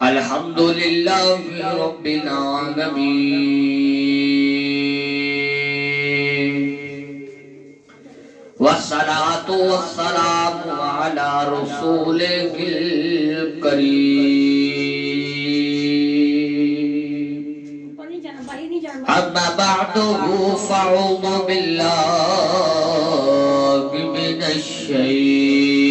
الحمد لله رب العالمين والصلاة والسلام على رسوله الكريم أما بعده فأعوذ بالله من الشيطان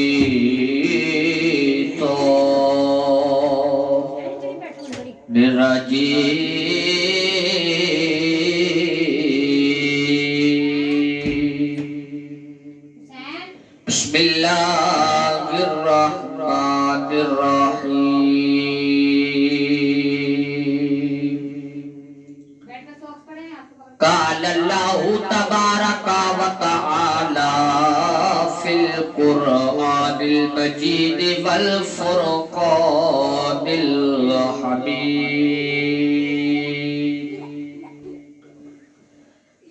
الرجيم بسم الله الرحمن الرحيم قال الله تبارك وتعالى في القرآن المجيد والفرقان الحميد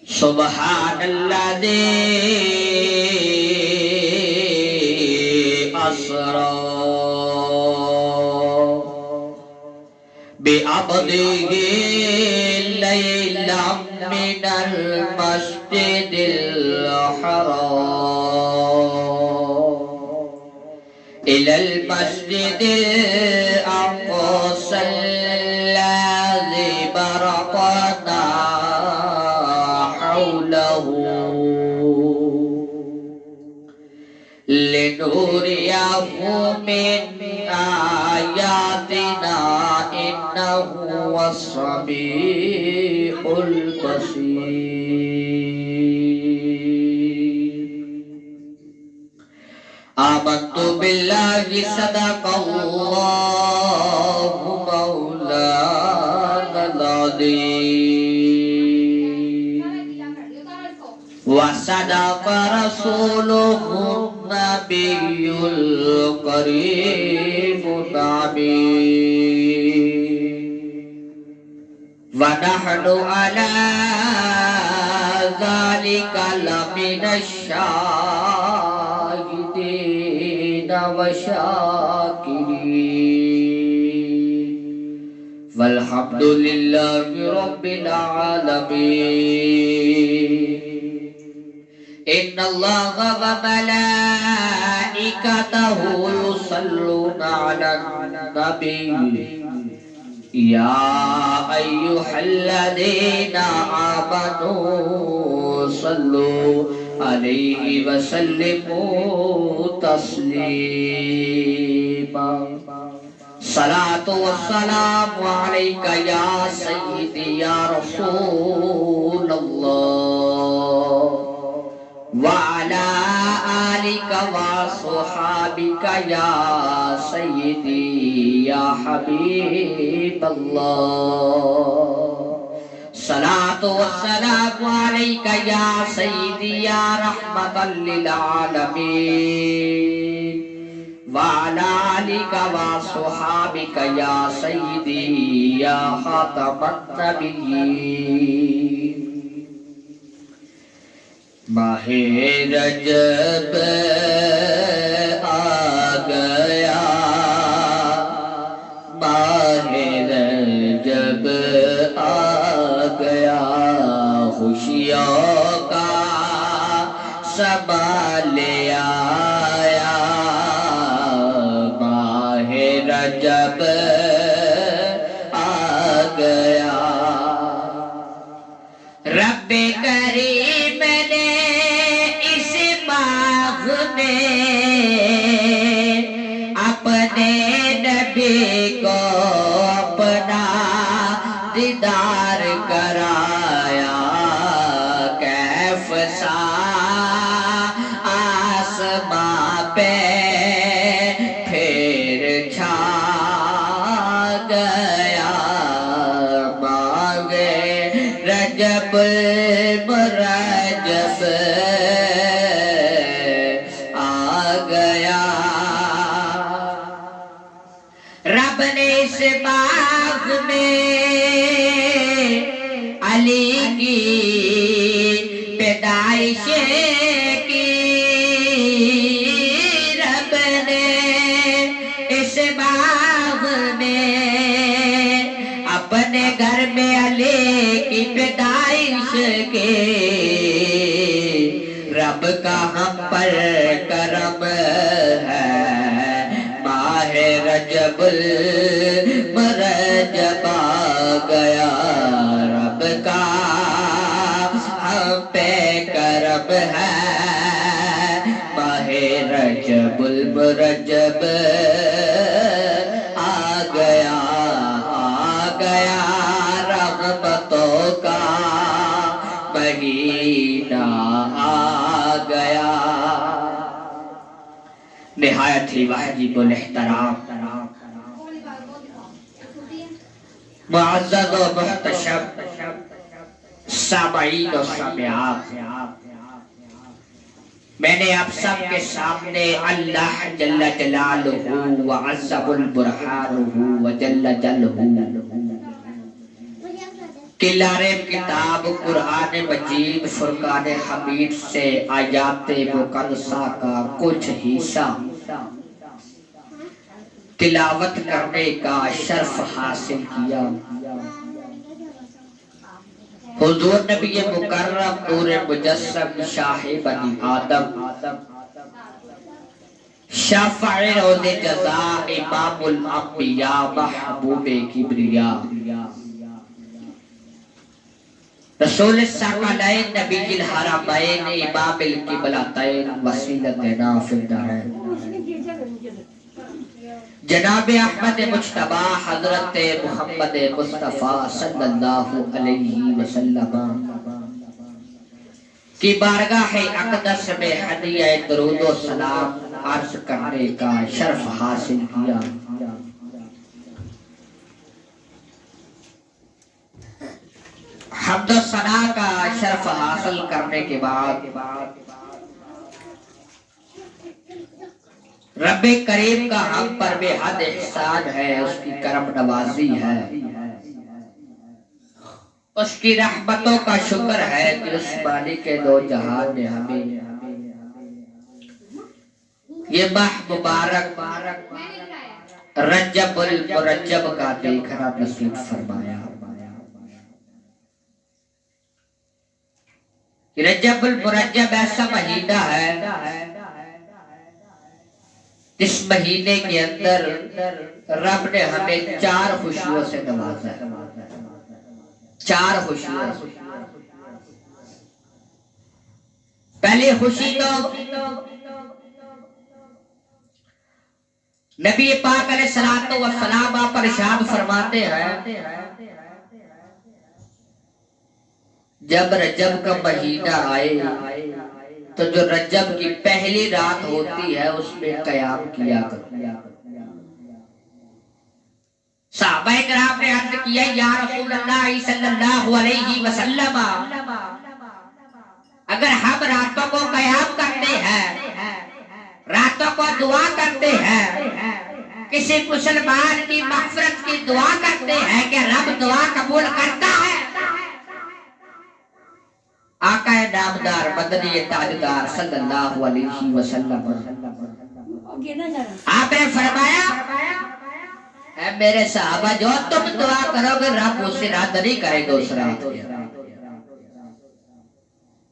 سبحان الذي أسرى بعبده ليلا من المسجد الحرام إلى المسجد الأقصى الذي باركنا حوله لنريه من آياتنا إنه هو السميع البصير آمنت بالله صدق الله مولانا العظيم وصدق رسوله النبي الكريم الأمين ونحن على ذلك لمن الشاهدين والشاكرين والحمد لله رب العالمين إن الله وملائكته يصلون على النبي يا أيها الذين آمنوا صلوا عليه وسلموا تسليما صلاة والسلام عليك يا سيدي يا رسول الله وعلى آلك وصحابك يا سيدي يا حبيب الله صلاة والسلام عليك يا سيدي يا رحمة للعالمين وعلى آلك وصحابك يا سيدي يا خاتم النبيين ماہ رجب آ گیا ماہ رجب آ گیا خوشیوں کا سما لے آیا ماہ رجب آ گیا رب کریم نے اپنے نبی کو اپنا دیدار کرایا کیف سا آسماں پہ پھر چھا گیا ماہ رجب مرجب رب نے اس باغ میں علی کی پیدائش کی رب سے باغ میں اپنے گھر میں علی کی پیدائش کے رب کا ہم پر کرم ہے ماہ رجب المرجب آ گیا رب کا ہم پہ کرم ہے ماہ رجب المرجب آ گیا رحمتوں کا مہینہ آ گیا نہایت ہی واجب الاحترام معزز و محتشم سامعین و سامعات میں نے آپ سب کے سامنے اللہ جل جلالہ وعظم البرہانہ وجل جلہ کہ لارے کتاب قرآن مجید فرقان حمید سے آیات مقدسہ کا کچھ حصہ تلاوت کرنے کا شرف حاصل کیا حضور نبی مکرم نور مجسم شاہ بنی آدم شافع روز جزا امام الانبیاء محبوب کبریا رسول الثقلین نبی الحرمین امام القبلتین وسیلتنا فی الدارین جناب احمد مجتبی حضرت محمد مصطفیٰ صلی اللہ علیہ وسلم کی بارگاہ اقدس میں ہدیہ درود و سلام عرض کرنے کا شرف حاصل کیا حمد و ثنا کا شرف حاصل کرنے کے بعد رب کریم کا ہم پر بے حد احسان ہے اس کی کرم نوازی ہے اس کی رحمتوں کا شکر ہے کہ اس مالک کے دو جہان نے ہمیں یہ ماہ مبارک رجب المرجب کا دیکھنا نصیب فرمایا رجب المرجب ایسا مہینہ ہے اس مہینے کے اندر رب نے ہمیں 4 خوشیوں سے نوازا ہے 4 خوشیوں سے پہلی خوشی تو نبی پاک علیہ الصلوۃ والسلام آپ پر ارشاد فرماتے ہیں جب رجب کا مہینہ آئے تو جو رجب کی پہلی رات ہوتی ہے اس میں قیام کیا کرو صحابہ کرام نے عرض کیا یا رسول اللہ صلی اللہ علیہ وسلم اگر ہم راتوں کو قیام کرتے ہیں راتوں کو دعا کرتے ہیں کسی مسلمان کی مغفرت کی دعا کرتے ہیں کہ رب دعا قبول کرتا ہے آقا نامدار مدنی تاجدار صلی اللہ علیہ وسلم آپ نے فرمایا اے میرے صحابہ جو تم دعا کرو گے رب اس سے رات نہیں کرے گا اس رات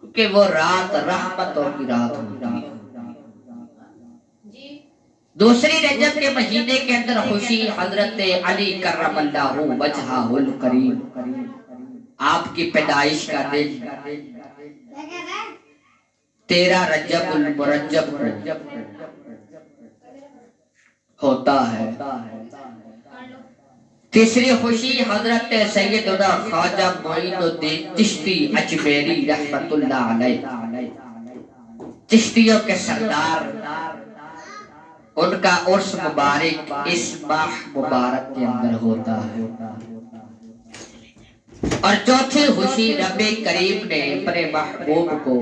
کیونکہ وہ رات رحمتوں کی رات ہوتی ہے دوسری رجب کے مہینے کے اندر خوشی حضرت علی کرم اللہ وجہہ الکریم آپ کی پیدائش کا دن 13 رجب المرجب ہوتا ہے تیسری خوشی حضرت سیدنا خواجہ معین الدین چشتی اجمیری رحمت اللہ علیہ چشتیوں کے سردار ان کا عرس مبارک اس ماہ مبارک کے اندر ہوتا ہے اور چوتھی خوشی رب کریم نے اپنے محبوب کو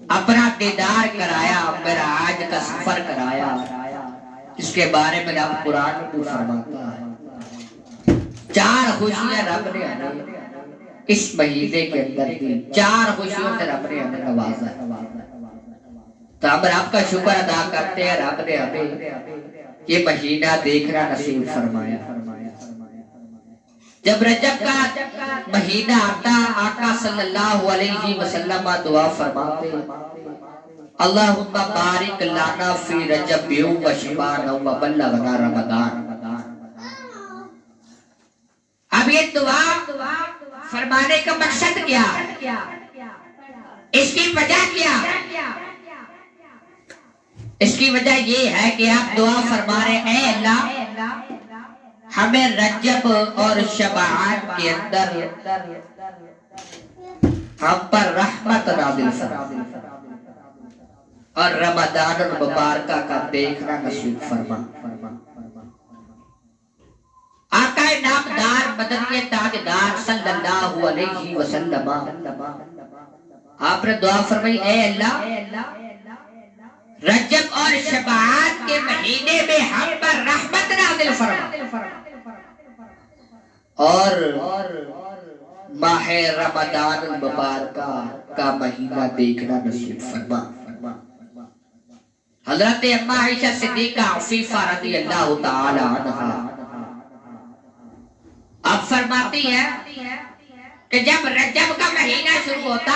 اپنا دیدار کرایا معراج کا سفر کرایا اس کے بارے میں اب قرآن کو فرماتا ہے 4 خوشیاں رب نے ہمیں اس مہینے کے اندر دی 4 خوشیوں سے رب نے ہمیں نوازا ہے تو ہم رب کا شکر ادا کرتے ہیں رب نے ہمیں یہ مہینہ دیکھنا نصیب فرمایا۔ جب رجب کا مہینہ آتا آقا صلی اللہ علیہ وسلم دعا فرماتے اللہم بارک لنا فی رجب و شعبان و بلغنا رمضان۔ اب یہ دعا فرمانے کا مقصد کیا ہے؟ اس کی وجہ کیا؟ اس کی وجہ یہ ہے کہ آپ دعا فرما رہے ہیں اے اللہ ہمیں رجب اور شعبان کے اندر ہم پر رحمت نازل فرما اور رمضان المبارکہ کا دیکھنا نصیب فرما۔ آقا نامدار مدنی تاجدار صلی اللہ علیہ وسلم آپ نے دعا فرمائی اے اللہ رجب اور شعبان کے مہینے میں ہم پر رحمت نازل فرما اور ماہ رمضان المبارکہ کا مہینہ دیکھنا نصیب فرما۔ حضرت اما عائشہ صدیقہ عفیفہ رضی اللہ تعالی عنہا اب فرماتی ہے کہ جب رجب کا مہینہ شروع ہوتا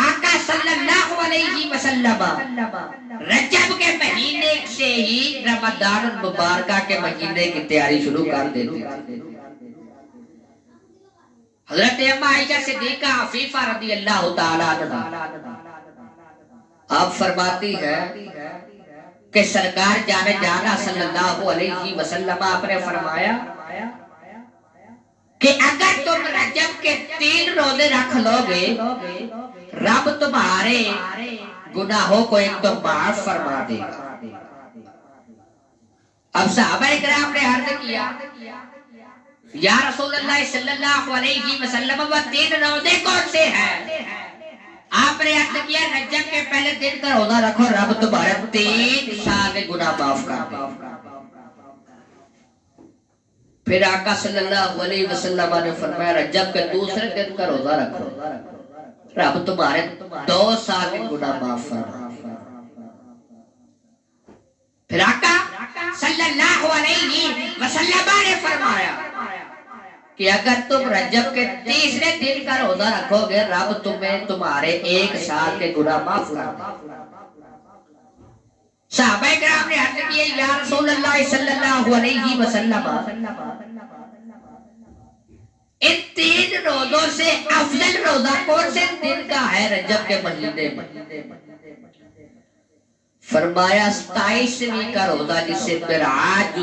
آقا صلی اللہ علیہ وسلم رجب کے مہینے سے ہی رمضان المبارکہ کے مہینے کی تیاری شروع کر دیتے تھے۔ حضرت اما عائشہ صدیقہ عفیفہ رضی اللہ تعالی عنہا آپ فرماتی ہے کہ سرکار جانے جانا صلی اللہ علیہ وسلم آپ نے فرمایا کہ اگر تم رجب کے 3 روزے رکھ لو گے رب تمہارے گناہوں کو ایک تو معاف فرما دے گا۔ اب صحابہ کرام نے عرض کیا یا رسول اللہ صلی اللہ علیہ وسلم وہ 3 روزے کون سے ہیں؟ آپ نے عرض کیا رجب کے پہلے دن کا روزہ رکھو رب تمہارے 3 سال کے گناہ معاف کر دے گا۔ پھر آقا صلی اللہ علیہ وسلم نے فرمایا رجب کے دوسرے دن کا روزہ رکھو رب تمہارے 2 سال کے گناہ معاف فرما۔ پھر آقا صلی اللہ علیہ وسلم نے فرمایا کہ اگر تم رجب کے تیسرے دن کا روزہ رکھو گے رب تمہیں تمہارے 1 سال کے گناہ معاف کر دے۔ صحابہ کرام نے عرض کیا یا رسول اللہ صلی اللہ علیہ وسلم ان 3 روزوں سے افضل روزہ کون سے دن کا ہے رجب کے مہینے میں؟ فرمایا 27ویں کا روزہ جسے معراج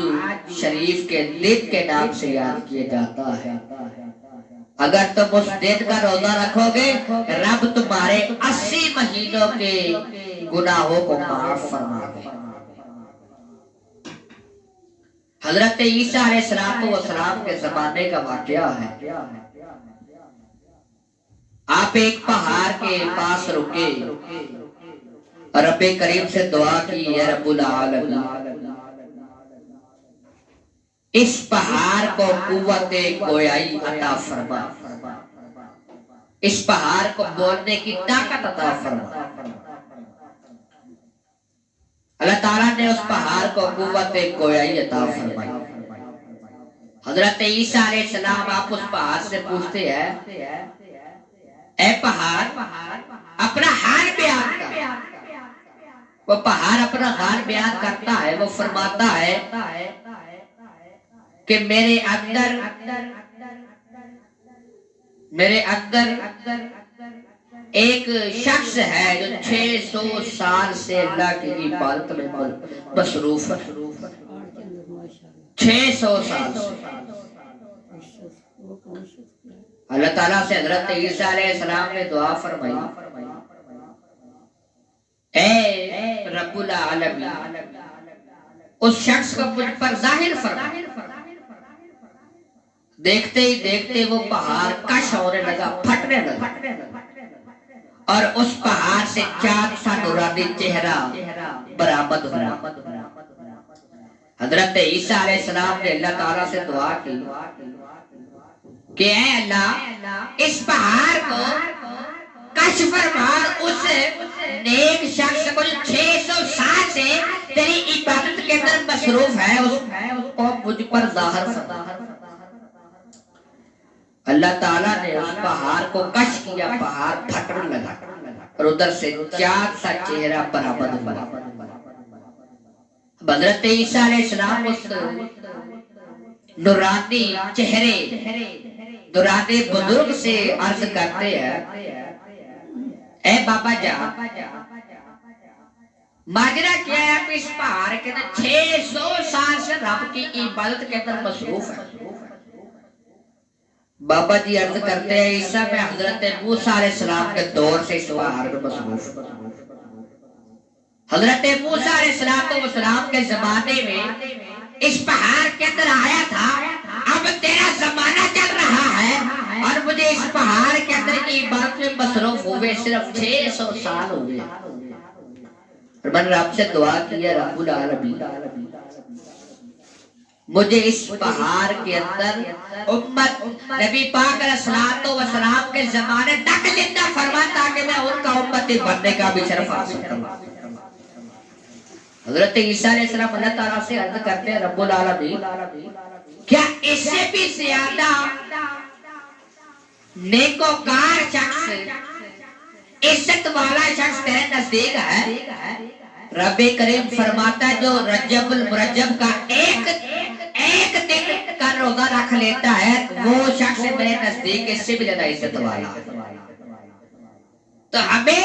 شریف کے دن کے نام سے یاد کیا جاتا ہے۔ اگر تم اس دن کا روزہ رکھو گے رب تمہارے 80 مہینوں کے گناہوں کو معاف فرما دے۔ حضرت عیسیٰ علیہ السلام کے زمانے کا واقعہ ہے۔ آپ ایک پہاڑ کے پاس رکے رب کریم سے دعا کی اے رب العالمین اس پہاڑ کو قوت گویائی عطا فرما، اس پہاڑ کو بولنے کی طاقت عطا فرما۔ اللہ تعالیٰ نے اس پہاڑ کو قوت گویائی عطا فرمائی۔ حضرت عیسیٰ علیہ السلام آپ اس پہاڑ سے پوچھتے ہیں اے پہاڑ اپنا حال بیان کر۔ وہ پہاڑ اپنا حال بیان کرتا ہے، وہ فرماتا ہے کہ میرے اندر ایک شخص ہے جو 600 سال سے اللہ کی عبادت میں مصروف ہے۔ 600 سال سے اللہ تعالیٰ سے حضرت عیسیٰ علیہ السلام نے دعا فرمائی اے رب العالمین اس شخص کو مجھ پر ظاہر فرما۔ دیکھتے ہی دیکھتے وہ پہاڑ کش ہونے لگا، پھٹنے لگا اور اس پہاڑ سے چاند سا نورانی چہرہ برآمد ہوا۔ حضرت عیسیٰ علیہ السلام نے اللہ تعالیٰ سے دعا کی کہ اے اللہ اس پہاڑ کو کش فرما، اس نیک شخص کو جو 600 سال سے تیری عبادت عبادت کے اندر مصروف ہے اس کو مجھ پر ظاہر فرما۔ اللہ تعالیٰ نے اس پہاڑ کو کش کیا، پہاڑ پھٹنے لگا اور ادھر سے چاند سا چہرہ برآمد ہوا۔ حضرت عیسیٰ علیہ السلام اس نورانی چہرے نورانی بزرگ سے عرض کرتے ہیں، اے بابا جان، ماجرا کیا ہے؟ آپ اس پہاڑ کے اندر 600 سال سے رب کی عبادت کے اندر مصروف ہے۔ بابا جی عرض کرتے ہیں، عیسیٰ میں حضرت موسیٰ علیہ السلام کے دور سے اس پہاڑ میں مصروف۔ حضرت موسیٰ علیہ السلام کے زمانے میں اس پہاڑ کے اندر آیا تھا، اب تیرا زمانہ چل رہا ہے اور مجھے اس پہاڑ کے اندر عبادت میں مصروف ہوئے صرف 600 سال ہوئے۔ اور میں نے رب سے دعا کیا، رب العالمین مجھے اس پہاڑ کے اندر امت نبی پاک علیہ السلام کے زمانے تک زندہ فرما تاکہ میں ان کا امتی بننے کا بھی شرف حاصل کروں۔ حضرت عیسیٰ علیہ السلام اللہ تعالیٰ سے عرض کرتے ہیں، رب العالمین کیا اس سے بھی زیادہ نیکوکار شخص، عزت والا شخص تیرے نزدیک ہے؟ رب کریم فرماتا ہے، جو رجب المرجب کا ایک دن کا روزہ رکھ لیتا ہے وہ شخص میرے نزدیک اس سے بھی زیادہ عزت والا ہے۔ تو ہمیں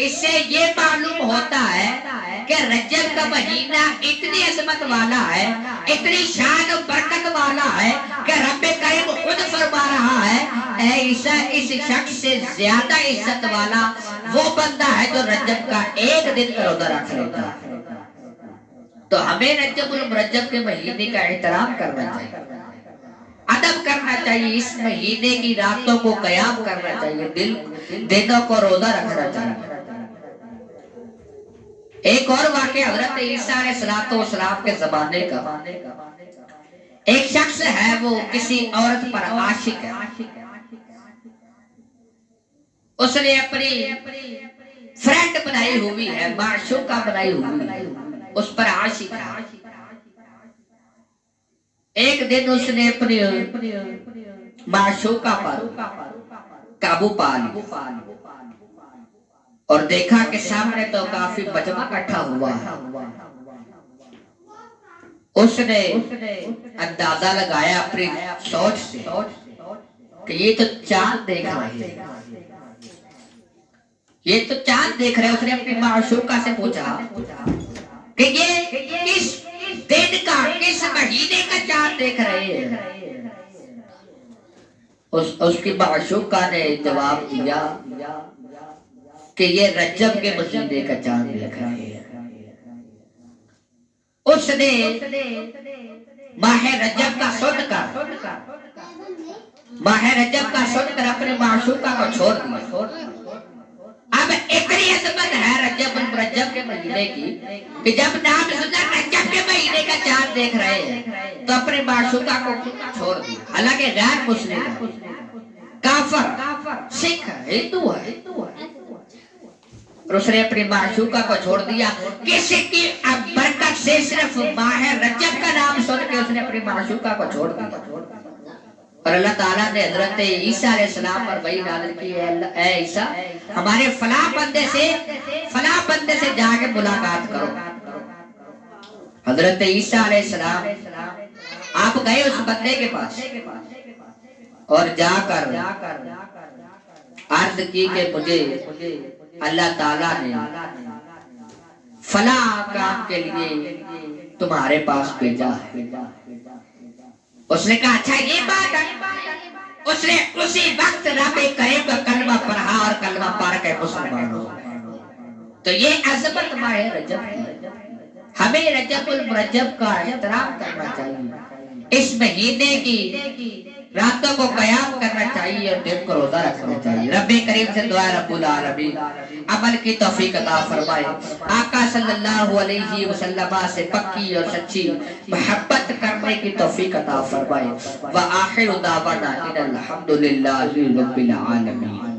اس سے یہ معلوم ہوتا ہے کہ رجب کا مہینہ اتنی عظمت والا ہے، اتنی شان و برکت والا ہے کہ رب کریم خود فرما رہا ہے، اے عیسیٰ اس شخص سے زیادہ عزت والا وہ بندہ ہے جو رجب کا ایک دن کا روزہ رکھ لیتا ہے۔ تو ہمیں رجب المرجب کے مہینے کا احترام کرنا چاہیے، ادب کرنا چاہیے، اس مہینے کی راتوں کو قیام کرنا چاہیے، دنوں کو روزہ رکھنا چاہیے۔ ایک اور واقعہ حضرت عیسیٰ علیہ السلام کے زمانے کا، ایک شخص ہے وہ کسی عورت پر عاشق ہے، اس نے اپنی فرینڈ بنائی ہوئی ہے، معشوقہ بنائی ہوئی ہے، اس پر عاشق ہے۔ ایک دن اس نے اپنی معشوقہ پر قابو پا لیا اور دیکھا کہ سامنے تو کافی مجمع اکٹھا ہوا ہے۔ اس نے اندازہ لگایا اپنی سوچ سے کہ یہ تو چاند دیکھ رہے ہیں، یہ تو چاند دیکھ رہے ہیں۔ اس نے اپنی معشوقہ سے پوچھا کہ یہ کس دن کا، کس مہینے کا چاند دیکھ رہے ہیں؟ اس کی معشوقہ نے جواب دیا کہ یہ رجب کے مہینے کا چاند دیکھ رہے ہیں۔ اس نے ماہ رجب کا سن کر اپنے معشوقہ کو چھوڑ دیا۔ اب اتنی عظمت ہے رجب المرجب کے مہینے کی کہ جب نام سنا رجب کے مہینے کا چاند دیکھ رہے ہیں تو اپنے معشوقہ کو چھوڑ دیا، حالانکہ غیر مسلم ہے، کافر، سکھ ہے، ہندو ہے، اور اس نے اپنی معشوقہ کو چھوڑ دیا۔ کسی کی برکت سے صرف ماہ رجب کا نام سن کے اس نے اپنی معشوقہ کو چھوڑ دیا، اور اللہ تعالیٰ نے حضرت عیسیٰ علیہ السلام پر وحی نازل کی، اے عیسیٰ ہمارے فلاں بندے سے جا کے ملاقات کرو۔ حضرت عیسیٰ علیہ السلام آپ گئے اس بندے کے پاس اور جا کر عرض کی کہ مجھے اللہ تعالیٰ نے فلاں کام کے لیے تمہارے پاس بھیجا ہے۔ اس نے کہا اچھا یہ بات ہے۔ اس نے اسی وقت رب کریم کا کلمہ پڑھا اور کلمہ پڑھ کے مسلمان ہو۔ تو یہ عظمت ماہ رجب ہے، ہمیں رجب المرجب کا احترام کرنا چاہیے، اس مہینے کی راتوں کو قیام کرنا چاہیے اور دن کو روزہ رکھنا چاہیے۔ رب کریم سے دعا رب العالمین عمل کی توفیق عطا فرمائے، آقا صلی اللہ علیہ وسلم سے پکی اور سچی محبت کرنے کی توفیق عطا فرمائے۔ وآخر دعوانا ان الحمد للہ رب العالمین۔